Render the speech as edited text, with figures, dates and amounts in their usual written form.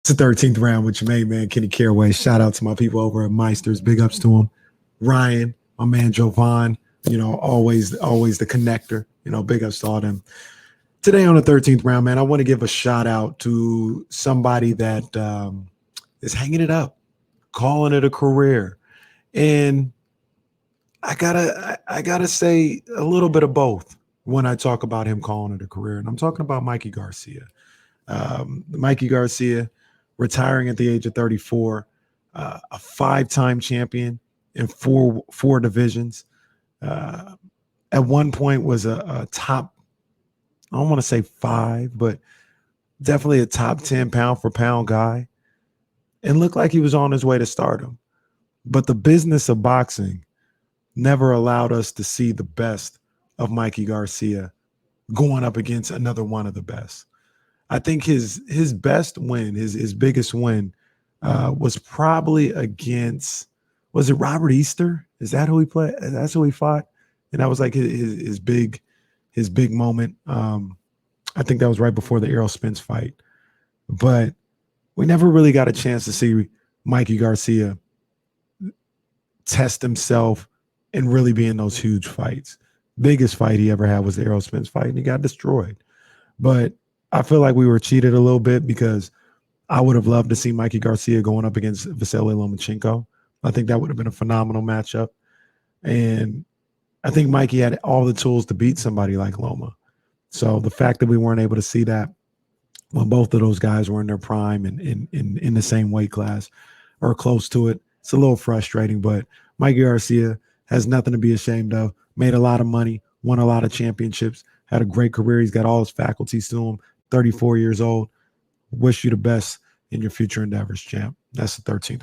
It's the 13th round with your main man, Kenny Caraway. Shout out to my people over at Meisters. Big ups to him. Ryan, my man Jovan, always the connector. Big ups to all them. Today on the 13th round, man, I want to give a shout out to somebody that is hanging it up, calling it a career. And I gotta say a little bit of both when I talk about him calling it a career. And I'm talking about Mikey Garcia. Mikey Garcia retiring at the age of 34, a five-time champion in four divisions. Uh, at one point was a top, I don't want to say five, but definitely a top 10 pound for pound guy, and looked like he was on his way to stardom. But the business of boxing never allowed us to see the best of Mikey Garcia going up against another one of the best. I think his best win, his biggest win, was probably against, was it Robert Easter? Is that who he played? That's who he fought, and that was like his big moment. I think that was right before the Errol Spence fight, but we never really got a chance to see Mikey Garcia test himself and really be in those huge fights. Biggest fight he ever had was the Errol Spence fight, and he got destroyed. But I feel like we were cheated a little bit because I would have loved to see Mikey Garcia going up against Vasily Lomachenko. I think that would have been a phenomenal matchup. And I think Mikey had all the tools to beat somebody like Loma. So the fact that we weren't able to see that when both of those guys were in their prime and in the same weight class or close to it, it's a little frustrating. But Mikey Garcia has nothing to be ashamed of, made a lot of money, won a lot of championships, had a great career. He's got all his faculties to him, 34 years old. Wish you the best in your future endeavors, champ. That's the 13th.